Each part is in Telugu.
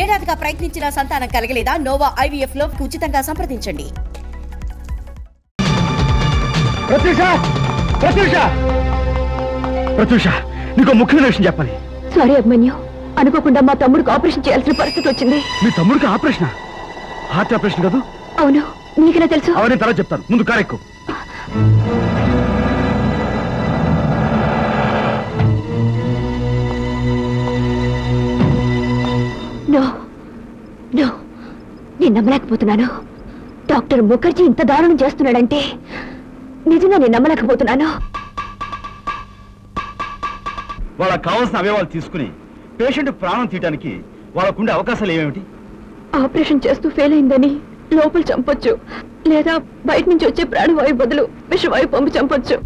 ఏడాదిగా ప్రయత్నించిన సంతానం కలగలేదా? నోవా IVF లో ఉచితంగా సంప్రదించండి. నీకు ముఖ్యమైన విషయం చెప్పాలి. సారీ అభిమన్యు, అనుకోకుండా మా తమ్ముడికి ఆపరేషన్ చేయాల్సిన పరిస్థితి వచ్చింది. మీ తమ్ముడికి ఆపరేషన్? హార్ట్ ఆపరేషన్ కాదు? అవును, నీకెలా తెలుసు? అవన్నీ తర్వాత చెప్తాను, ముందు కారెక్కు. నేను నమ్మలేకపోతున్నాను. డాక్టర్ ముఖర్జీ ఇంత దారుణం చేస్తున్నాడంటే నిజంగా నేను నమ్మలేకపోతున్నాను. వాళ్ళకి కావాల్సిన అవయవాలు తీసుకుని పేషెంట్ ప్రాణం తీయడానికి వాళ్ళకుండే అవకాశాలు ఏమేమిటి? ఆపరేషన్ చేస్తూ ఫెయిల్ అయిందని లోపల చంపొచ్చు, లేదా బయట నుంచి వచ్చే ప్రాణవాయు బదులు విషవాయు పంపు చంపొచ్చు.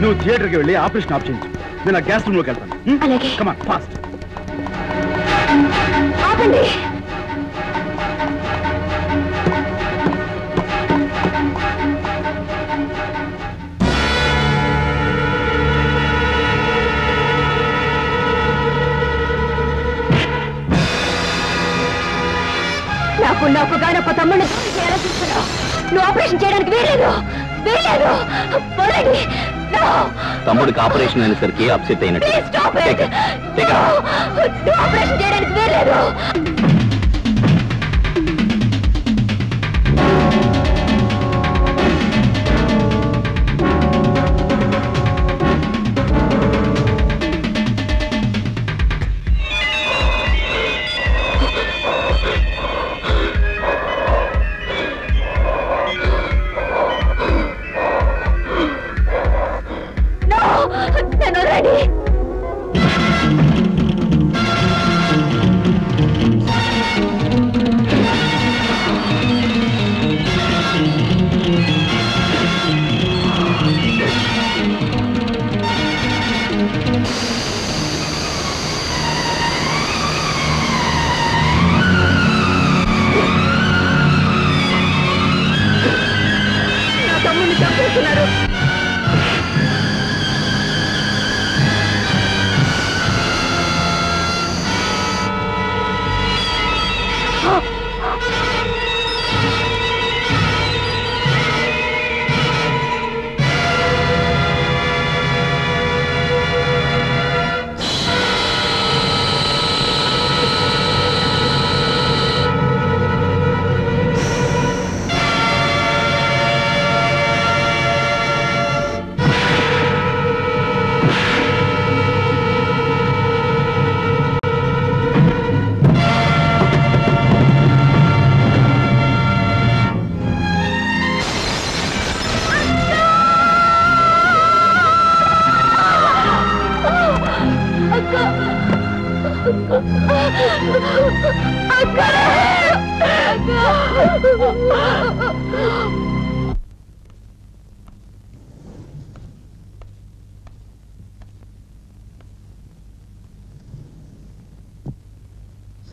నువ్వు థియేటర్కి వెళ్ళి ఆపరేషన్ ఆఫ్ చేయించు. నేను ఆ గ్యాస్ రూమ్ లోకి వెళ్తాను. Come on fast. నాకు గానొక తమ్ముడు చూస్తున్నావు. నువ్వు ఆపరేషన్ చేయడానికి వీల్లేదు. తమ్ముడికి ఆపరేషన్ అయినసరికి అప్సెట్ అయినట్టు. ఆపరేషన్ చేయడానికి వీల్లేదు.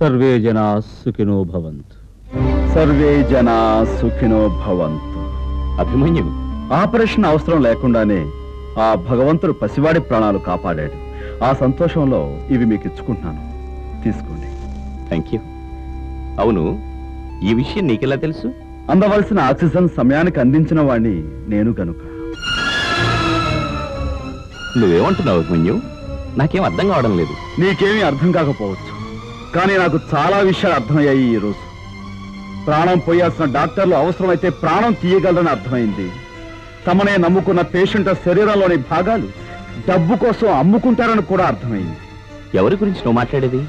సర్వే జనా సుఖినో భవంతు. సర్వే జనా సుఖినో భవంతు. అభిమన్యు, ఆపరేషన్ అవసరం లేకుండానే ఆ భగవంతుడు పసివాడి ప్రాణాలు కాపాడాడు. ఆ సంతోషంలో ఇవి మీకు ఇచ్చుకుంటున్నాను, తీసుకోండి. Thank you. అవును, ఈ విషయం నీకెలా తెలుసు? అందవలసిన ఆక్సిజన్ సమయానికి అందించిన వాణ్ణి నేను గనుక. నువ్వేమంటున్నావు అభిమన్యు? నాకేం అర్థం కావడం లేదు. నీకేమీ అర్థం కాకపోవచ్చు, కానీ నాకు చాలా విషయాలు అర్థమయ్యాయి. ఈ రోజు ప్రాణం పోయాల్సిన డాక్టర్లు అవసరమైతే ప్రాణం తీయగలరని అర్థమైంది. తమనే నమ్ముకున్న పేషెంట్ శరీరంలోని భాగాలు డబ్బు కోసం అమ్ముకుంటారని కూడా అర్థమైంది. ఎవరి గురించి నువ్వు మాట్లాడేది?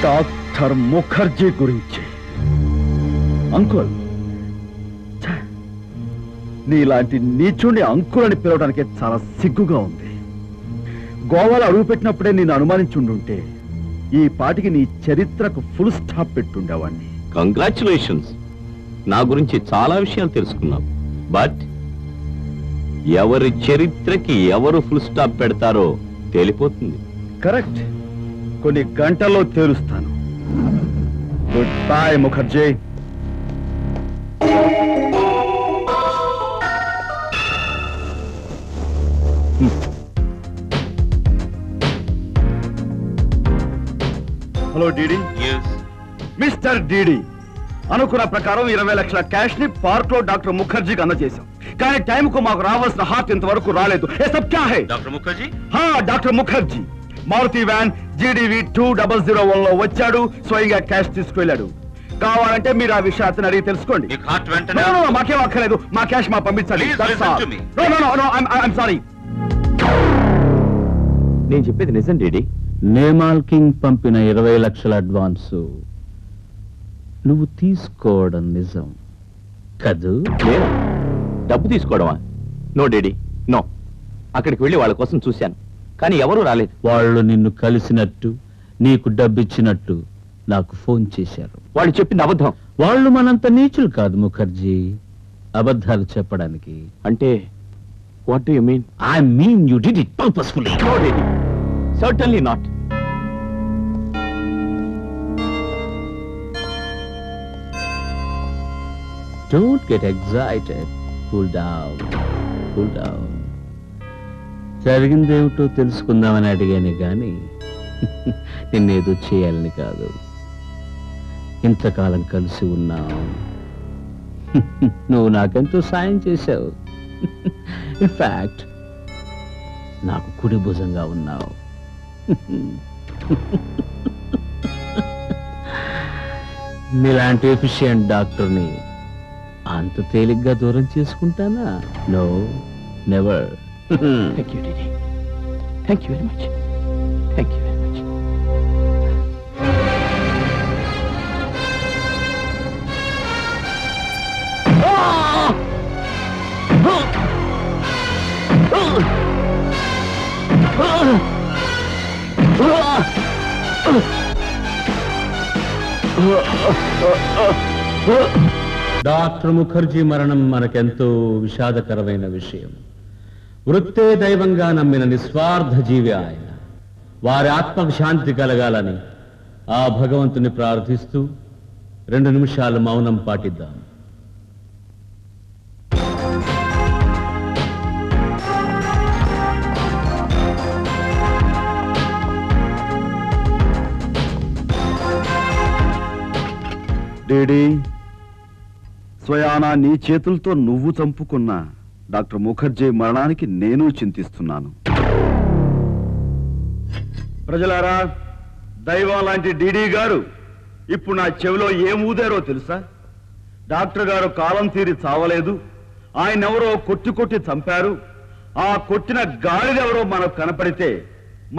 డాక్టర్ ముఖర్జీ గురించి. అంకుల్, ఛ, నీలాంటి నీచుండి అంకుల్ అని పిలవడానికి చాలా సిగ్గుగా ఉంది. గోవాలో అడుగుపెట్టినప్పుడే నేను అనుమానించుండుంటే ఈ పాటికి నీ చరిత్రకు ఫుల్ స్టాప్ పెట్టుండేవాణ్ణి. కంగ్రాచులేషన్స్, నా గురించి చాలా విషయాలు తెలుసుకున్నావు. బట్ ఎవరి చరిత్రకి ఎవరు ఫుల్ స్టాప్ పెడతారో తేలిపోతుంది. కరెక్ట్, కొన్ని గంటల్లో తేలుస్తాను. Good bye Mukherjee. Hello Didi. Mister Didi, అనుకున్న ప్రకారం 20 లక్షల క్యాష్ ని పార్క్ లో డాక్టర్ ముఖర్జీకి అందజేశాం. కానీ టైం కు మాకు రావాల్సిన హార్ట్ ఇంతవరకు రాలేదు. ఏ సబ్ క్యా హై? Doctor Mukherjee? Doctor Mukherjee Maruti van GDV 2001 లో వచ్చాడు, స్వయంగా క్యాష్ తీసుకువెళ్ళాడు. కావాలంటే మీరు ఆ విషయం అతను అడిగి తెలుసుకోండి. మాకేం అక్కర్లేదు, మా క్యాష్ మా పంపించాలి. సారీ. నేను చెప్పేది నిజం డీడీ. నేమాల్ కింగ్ పంపిన 20 లక్షల అడ్వాన్సు నువ్వు తీసుకోవడం నిజం కదూ? నేను డబ్బు తీసుకోవడమా? No DD, no. అక్కడికి వెళ్ళి వాళ్ళ కోసం చూశాను, కానీ ఎవరూ రాలేదు. వాళ్ళు నిన్ను కలిసినట్టు నీకు డబ్బిచ్చినట్టు నాకు ఫోన్ చేశారు. వాళ్ళు చెప్పింది అబద్ధం. వాళ్ళు మనంత నీచులు కాదు ముఖర్జీ అబద్ధాలు చెప్పడానికి. అంటే what do you mean? I mean you did it purposefully. No డీడీ, certainly not. Don't get excited. Cool down. Cool down. జరిగిందేమిటో తెలుసుకుందామని అడిగాను కానీ నిన్నేదో చేయాలని కాదు. ఇంతకాలం కలిసి ఉన్నావు, నువ్వు నాకెంతో సాయం చేశావు. ఇన్ఫాక్ట్ నాకు కుడి భుజంగా ఉన్నావు. నీలాంటి ఎఫిషియెంట్ డాక్టర్ని అంత తేలిగ్గా దూరం చేసుకుంటానా? No, never. Thank you, Didi. Thank you very much. Thank you very much. Doctor Mukherjee మరణం మనకెంతో విషాదకరమైన విషయం. వృత్తే దైవంగా నమ్మిన నిస్వార్థ జీవి ఆయన. వారి ఆత్మకు శాంతి కలగాలని ఆ భగవంతుని ప్రార్థిస్తూ 2 నిమిషాలు మౌనం పాటిద్దాం. డేడీ, స్వయానా నీ చేతులతో నువ్వు చంపుకున్న డాక్టర్ ముఖర్జీ మరణానికి నేను చింతిస్తున్నాను. ప్రజలారా, దైవం లాంటి డీడీ గారు ఇప్పుడు నా చెవిలో ఏం ఊదారో తెలుసా? డాక్టర్ గారు కాలం తీరి చావలేదు, ఆయన ఎవరో కొట్టి కొట్టి చంపారు. ఆ కొట్టిన గాలిదెవరో మనకు కనపడితే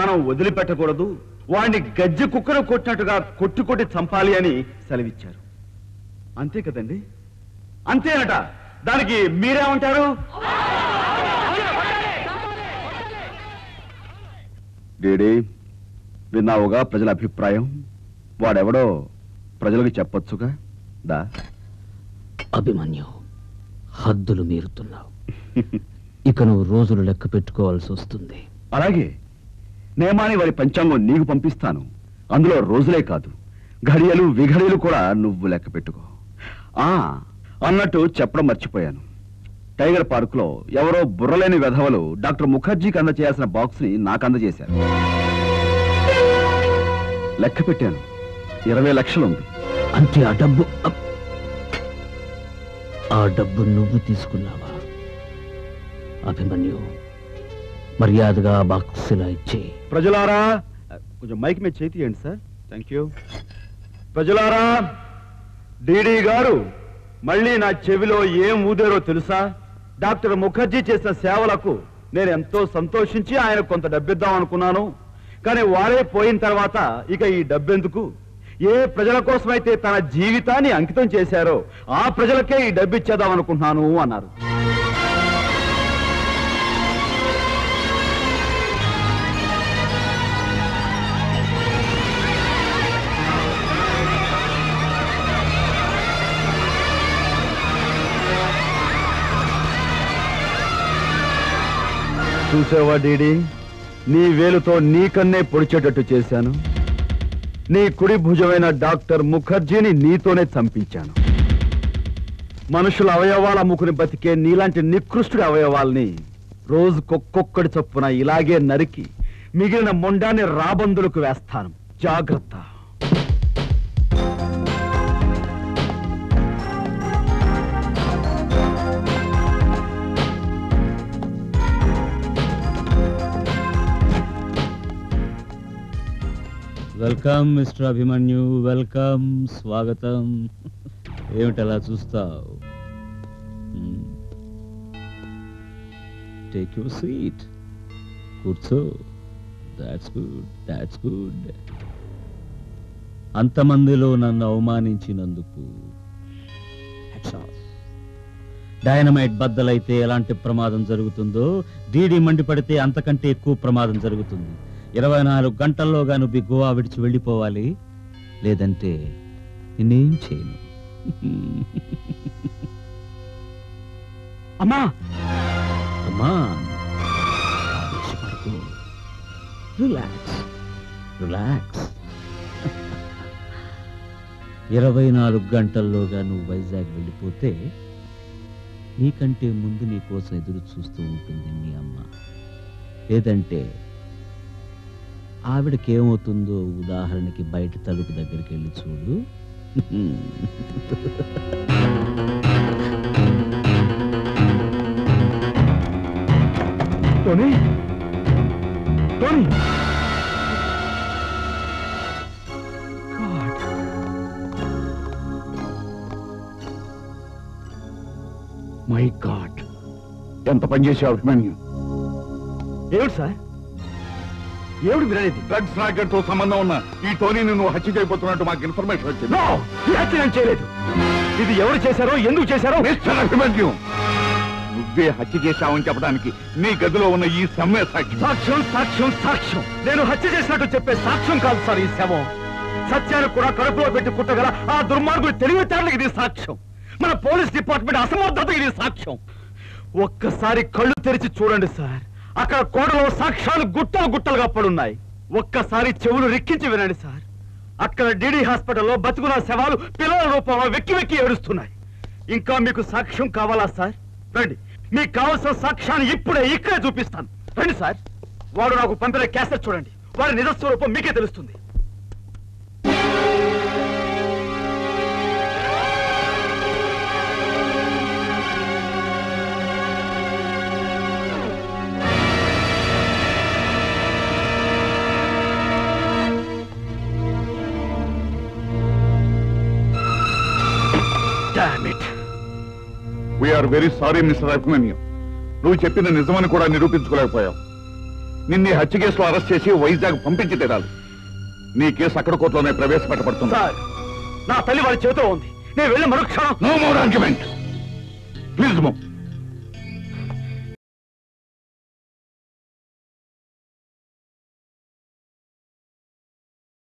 మనం వదిలిపెట్టకూడదు, వాడిని గజ్జి కుక్కను కొట్టినట్టుగా కొట్టి కొట్టి చంపాలి అని సెలవిచ్చారు. అంతే కదండి? అంతేనట. దానికి మీరేమంటారు? డేడీ, విన్నావుగా ప్రజల అభిప్రాయం. వాడెవడో ప్రజలకు చెప్పొచ్చుగా. దా అభిమన్యు, హద్దులు మీరుతున్నావు. ఇక నువ్వు రోజులు లెక్క పెట్టుకోవాల్సి వస్తుంది. అలాగే నేమాని వారి పంచాంగం నీకు పంపిస్తాను. అందులో రోజులే కాదు, ఘడియలు విఘడియలు కూడా నువ్వు లెక్క పెట్టుకో. అన్నట్టు చెప్పడం మర్చిపోయాను. టైగర్ పార్క్ లో ఎవరో బుర్రలేని వెధవలు డాక్టర్ ముఖర్జీకి అందజేయాల్సిన బాక్స్ ని నాకు అందజేశారు. లెక్క పెట్టాను, 20 లక్షలు ఉంది. అంటే ఆ డబ్బు నువ్వు తీసుకున్నావా? అభిమన్యు, మర్యాదగా బాక్స్ ఇలా ఇచ్చే. ప్రజలారా, కొంచెం మైక్ మీద చేతి ఇవ్వండి సార్. Thank you. ప్రజలారా, డీడీ గారు మళ్ళీ నా చెవిలో ఏం ఊదారో తెలుసా? డాక్టర్ ముఖర్జీ చేసిన సేవలకు నేను ఎంతో సంతోషించి ఆయన కొంత డబ్బిద్దాం అనుకున్నాను. కానీ వారే పోయిన తర్వాత ఇక ఈ డబ్బెందుకు? ఏ ప్రజల కోసమైతే తన జీవితాన్ని అంకితం చేశారో ఆ ప్రజలకే ఈ డబ్బు ఇచ్చేద్దాం అనుకుంటున్నాను అన్నారు. చూసావా డీడీ, నీ వేలుతో నీకన్నే పొడిచేటట్టు చేశాను. నీ కుడి భుజమైన డాక్టర్ ముఖర్జీని నీతోనే చంపించాను. మనుషుల అవయవాల అమ్ముకుని బతికే నీలాంటి నికృష్టుడి అవయవాల్ని రోజుకొక్కొక్కడి చొప్పున ఇలాగే నరికి మిగిలిన మొండాన్ని రాబందులకు వేస్తాను. జాగ్రత్త. వెల్కమ్ మిస్టర్ అభిమన్యు, వెల్కమ్, స్వాగతం. ఏమిటలా చూస్తావు? టేక్ యువర్ సీట్, కూర్చో. That's good, that's good. అంతమందిలో నన్ను అవమానించినందుకు డైనమైట్ బద్దలైతే ఎలాంటి ప్రమాదం జరుగుతుందో డీడీ మండిపడితే అంతకంటే ఎక్కువ ప్రమాదం జరుగుతుంది. 24 గంటల్లోగా నువ్వు గోవా విడిచి వెళ్ళిపోవాలి, లేదంటే నేనేం చేయను. అమ్మా అమ్మా, రిలాక్స్, రిలాక్స్. 24 గంటల్లోగా నువ్వు వైజాగ్ వెళ్ళిపోతే నీకంటే ముందు నీ కోసం ఎదురు చూస్తూ ఉంటుంది మీ అమ్మ. లేదంటే ఆవిడకి ఏమవుతుందో ఉదాహరణకి బయట తలుపు దగ్గరికి వెళ్ళి చూడు. టోనీ, టోనీ, మై గాడ్, ఎంత పనిచేసావు అభిమన్యు. ఏమిటి సార్, ఏమిటి మీరనేది? డ్రగ్స్ రాకెట్ తో సంబంధం ఉన్న ఈ టోనీని నువ్వు హత్య చేయబోతున్నట్టు మాకు ఇన్ఫర్మేషన్ వచ్చింది. నో, ఈ హత్య నేను చేయలేదు. ఇది ఎవరు చేశారో, ఎందుకు చేశారో? మిస్టర్ అభిమన్యు, నువ్వే హత్య చేశావని చెప్పడానికి నీ గదిలో ఉన్న ఈ సమ్మె సాక్షి. సాక్ష్యం, సాక్ష్యం, సాక్ష్యం. నేను హత్య చేసినట్టు చెప్పే సాక్ష్యం కాదు సార్ ఈ శవం. సత్యాన్ని కూడా కడుపులో పెట్టి కుట్టగల ఆ దుర్మార్గుడు తెలివితేటలకు ఇది సాక్ష్యం. మన పోలీస్ డిపార్ట్మెంట్ అసమర్థత ఇది సాక్ష్యం. ఒక్కసారి కళ్ళు తెరిచి చూడండి సార్, అక్కడ కోడలో సాక్ష్యాలు గుట్టలు గుట్టలుగా పడున్నాయి. ఒక్కసారి చెవులు రిక్కించి వినండి సార్, అక్కడ డీడీ హాస్పిటల్లో బతుకున్న శవాలు పిల్లల రూపంలో వెక్కి వెక్కి ఏడుస్తున్నాయి. ఇంకా మీకు సాక్ష్యం కావాలా సార్? రండి, మీకు కావాల్సిన సాక్ష్యాన్ని ఇప్పుడే ఇక్కడే చూపిస్తాను. రండి సార్. వాడు నాకు పంపిన క్యాసెట్ చూడండి, వారి నిజస్వరూపం మీకే తెలుస్తుంది. We are very sorry mister Abhimanyu, నువ్వు చెప్పిన నిజమని కూడా నిరూపించుకోలేకపోయావు. నిన్ను హత్య కేసులో అరెస్ట్ చేసి వైజాగ్ పంపించి తీరాలి. నీ కేసు అక్కడ కోర్టులోనే ప్రవేశపెట్టబడుతుంది. నా తల్లి వారి చేతిలో ఉంది, నేను వెళ్ళి మరుక్షణం. No more argument, please move.